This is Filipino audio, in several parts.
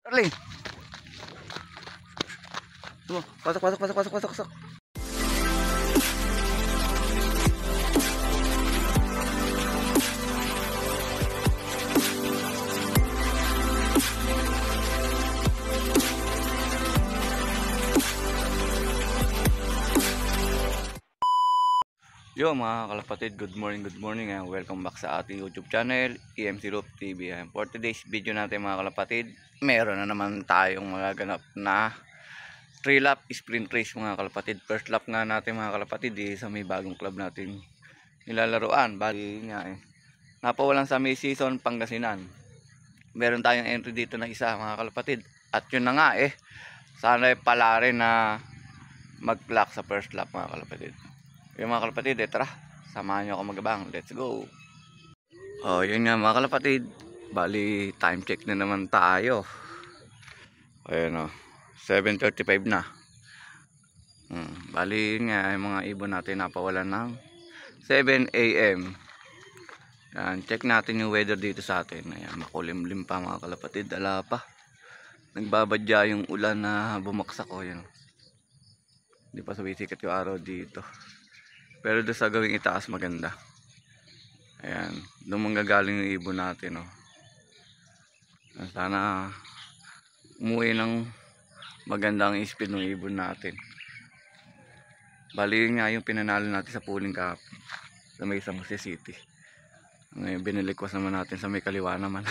Darling. Pasok. Yo mga kalapatid, good morning and welcome back sa ating YouTube channel, EMC Roof TV. For today's video natin mga kalapatid, meron na naman tayong magaganap na 3-lap sprint race mga kalapatid. First lap nga natin mga kalapatid sa may bagong club natin nilalaruan. Bali nga napawalan sa May Season Pangasinan. Meron tayong entry dito na isa mga kalapatid. At yun na nga sana pala rin na mag-clock sa first lap mga kalapatid. Yung mga kalapatid, tara, samahan nyo ako magabang. Let's go. Yun nga mga kalapatid, bali time check na naman tayo. Ayan 7:35 na. Bali nga yung mga ibon natin napawalan ng 7 AM. Yan, check natin yung weather dito sa atin. Ayan, makulimlim pa mga kalapatid, ala pa. Nagbabadya yung ulan na bumaksak yan. Hindi pa sumisikat yung araw dito. Pero doon sa gawing itaas maganda. Ayan, doon manggagaling yung ibon natin Sana umuwi ng magandang speed ng ibon natin. Bali nga yung pinanalo natin sa pooling kahapon sa may San Jose City. Ngayon binilikwas naman natin sa may kaliwa naman.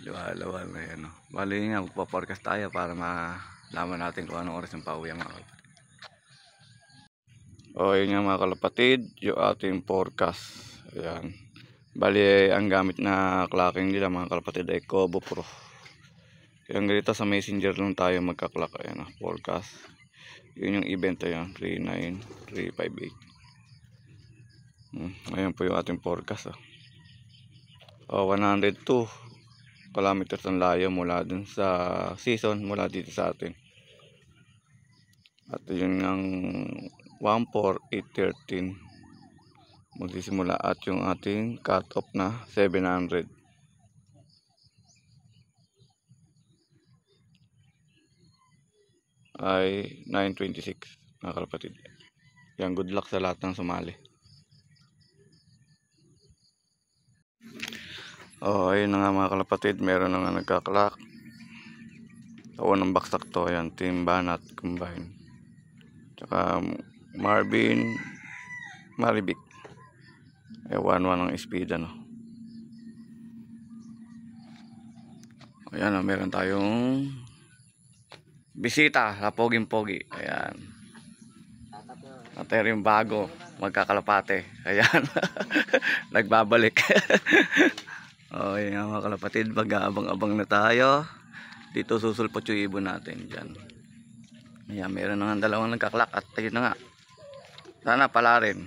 Liwa-lawa na yan Bali nga magpa-forecast tayo para malaman natin kung anong oras yung pauwi ang mga kalapatid. Yun nga mga kalapatid, yung ating forecast. Ayan. Bali ang gamit na clocking nila mga kalapatid ay Kobo Pro. Yung ganito sa messenger lang tayo magka-clock. Ayan forecast. Yun yung event yan, 39358. Ayan po yung ating forecast 102 kilometers ang layo mula dun sa season, mula dito sa atin. At yun ang 14813 magsisimula at yung ating cut off na 700. Ay 926 mga kalapatid. Yan, good luck sa lahat ng sumali. Ayun na nga mga kalapatid, meron na nga nagka-clock. Unang baksak to, ayan, Team Banat Combine. Tsaka Marvin Maribik. 1-1 ang speed Ayan meron tayong bisita sa Poging-Pogi. Ayan. Natin yung bago, magkakalapate. Ayan. Nagbabalik. Ayan nga mga kalapatid, mag-aabang-abang na tayo. Dito susulpot yung ibon natin dyan. Ayan, meron na nga dalawang nagkaklak at ayun na nga. Sana pala rin.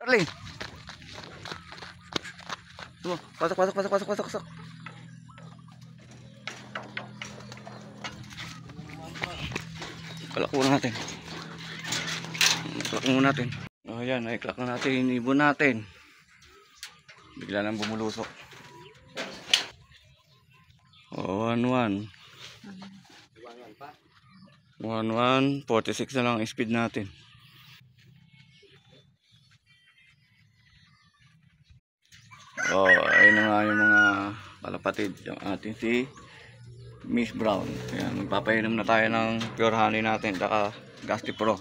Darling. Pasok. Kalak muna natin. Ayan, i-clack na natin yung ibon natin. Bigla nang bumulusok. 1-1. 46 na lang ang speed natin. Ayun na nga yung mga kalapatid. Yung ating si Miss Brown. Ayan, magpapainom na tayo ng pure honey natin saka Gasti Pro.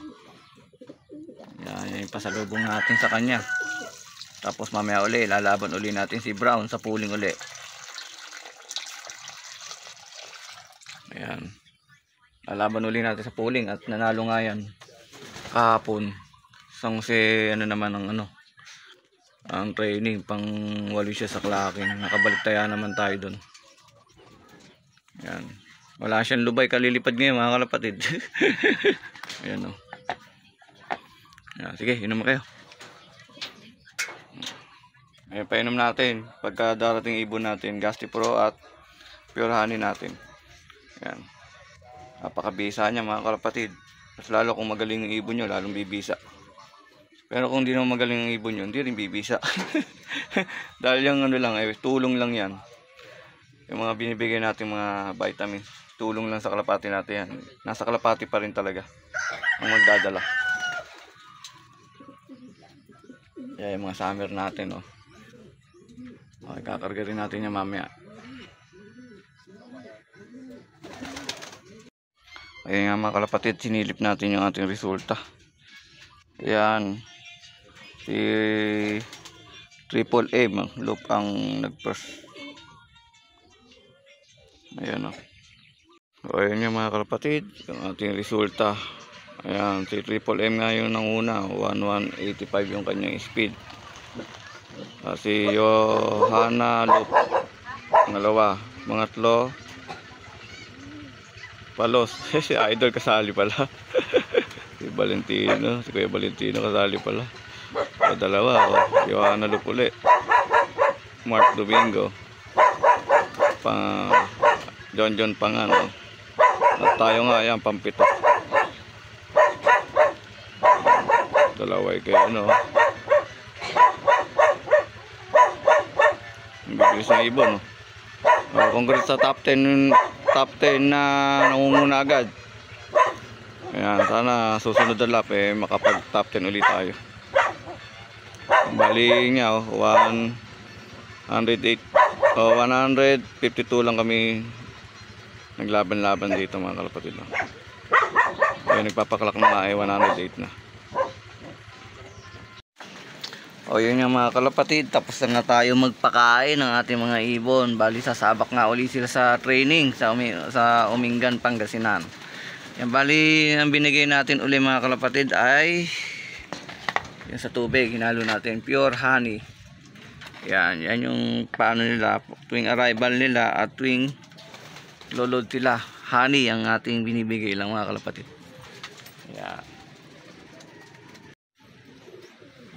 Yan yung pasalubong natin sa kanya. Tapos mamaya uli lalaban uli natin si Brown sa pooling uli. Ayan, lalaban uli natin sa pooling at nanalo nga yan kahapon. Sang si naman ang training pang walo siya sa clocking. Nakabalik tayo naman tayo dun. Yan. Wala siyang lubay, kalilipad ngayon mga kalapatid. Ayan o. Yan, sige, inom kayo. Ayan, painom natin. Pagka darating ibon natin, Gasti Pro at Pure Honey natin. Ayan. Napakabisa niya mga kalapatid. Mas lalo kung magaling yung ibon nyo, lalong bibisa. Pero kung di naman magaling yung ibon nyo, hindi rin bibisa. Dahil yung ano lang, tulong lang yan. Yung mga binibigay natin mga vitamins, tulong lang sa kalapati natin yan. Nasa kalapati pa rin talaga ang magdadala. Yan yung mga summer natin, oh. Okay, kakarga rin natin yan mamaya. Ayan nga mga kalapatid, sinilip natin yung ating resulta. Ayan. Si Triple M loop ang nag-first. Ayan, o. So, ayan nga mga kalapatid, yung ating resulta. Ayan, si Triple M nga yung nanguna, 1185 yung kanyang speed. Si Johanna loop, pangalawa. Pangatlo, Palos. Si Idol kasali pala. Si Valentino, si Kuya Valentino kasali pala. Dalawa, oh. Johanna loop uli. Mark Domingo. John Pangan, oh. At tayo nga, ayan, pampito. Dalawa kay ano. Ang bibilis ng ibon, oh. Congrats sa top 10 na nangunguna agad. Ayan, sana susunod na lap makapag top 10 ulit tayo. Bali nga, 108 152 lang kami naglaban-laban dito mga kalapatid. Kaya nagpapaklak na nga 108 na. O yun yung mga kalapatid, tapos na tayo magpakain ng ating mga ibon. Bali sasabak nga uli sila sa training sa Umingan, Pangasinan. Yan, bali ang binigay natin uli mga kalapatid ay yan sa tubig, hinalo natin Pure Honey. Yan yung paano nila tuwing arrival nila at tuwing lolod sila. Honey ang ating binibigay lang mga kalapatid. Yan.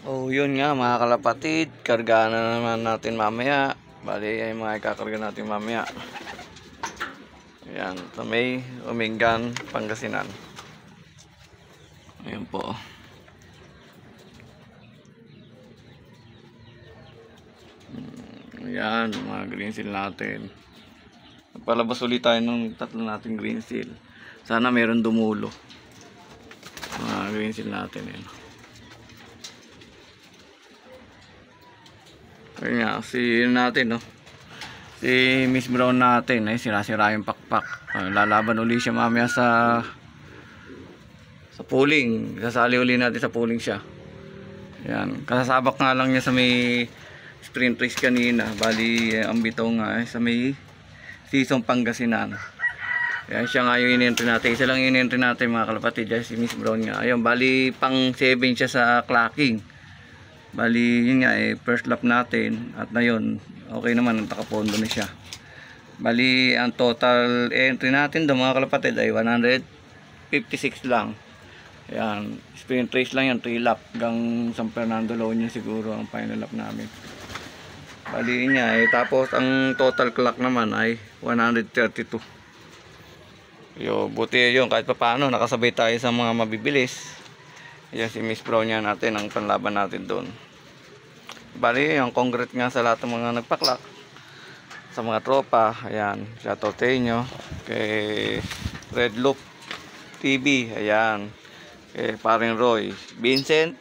Oh, yun nga mga kalapatid, karga na naman natin mamaya. Bali ay mga ikakarga natin mamaya. Ayan, sa may Umingan, Pangasinan. Ayan po. Ayan, mga green seal natin. Palabas ulit tayo ng tatlo nating green seal. Sana meron dumulo. Mga green seal natin yan. Ayun nga, si natin, no? Si Miss Brown natin, ay sira-sira yung pakpak. Lalaban uli siya mamaya sa pooling. Sasali uli natin sa pooling siya. Yan, kasasabak nga lang niya sa may sprint race kanina. Bali, ang bitaw nga sa may season Pangasinan. Yan, siya nga yung in-entry natin. Isa lang yung in-entry natin mga kalapatid. Si Miss Brown nga. Ayun, bali pang 7 siya sa clocking. Bali yun nga first lap natin at na yun okay naman, nakapondo na siya. Bali ang total entry natin doon mga kalapatid ay 156 lang. Ayan, sprint race lang yan, 3 lap hanggang San Fernando Loña siguro ang final lap namin. Bali yun nga tapos ang total clock naman ay 132. Yo, buti yun kahit pa paano nakasabay tayo sa mga mabibilis. Ayan si Miss Brown niya natin ang panlaban natin doon. Bali yung congrats nga sa lahat ng mga nagpaklak, sa mga tropa. Ayan, shoutout sa inyo kay Red Loop TV, ayan, kay paring Roy Vincent,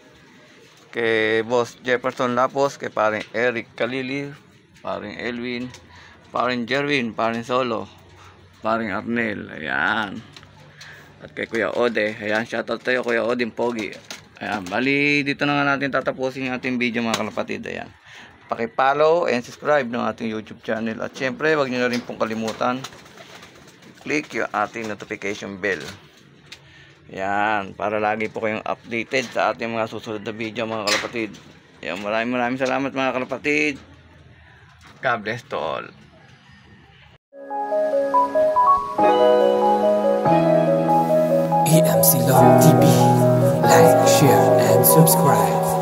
kay Boss Jefferson Lapos, kay paring Eric Kalili, paring Elwin, paring Jerwin, paring Solo, paring Arnel, ayan, at kay Kuya Ode. Ayan, shoutout tayo Kuya Ode Pogi. Ayan, bali dito na nga natin tatapusin yung ating video mga kalapatid. Ayan, paki-follow and subscribe ng ating YouTube channel. At syempre, wag niyo na rin pong kalimutan click yung ating notification bell. Ayan, para lagi po kayong updated sa ating mga susunod na video mga kalapatid. Ayan, maraming salamat mga kalapatid. God bless to all. EMC Love TV. Like, share, and subscribe.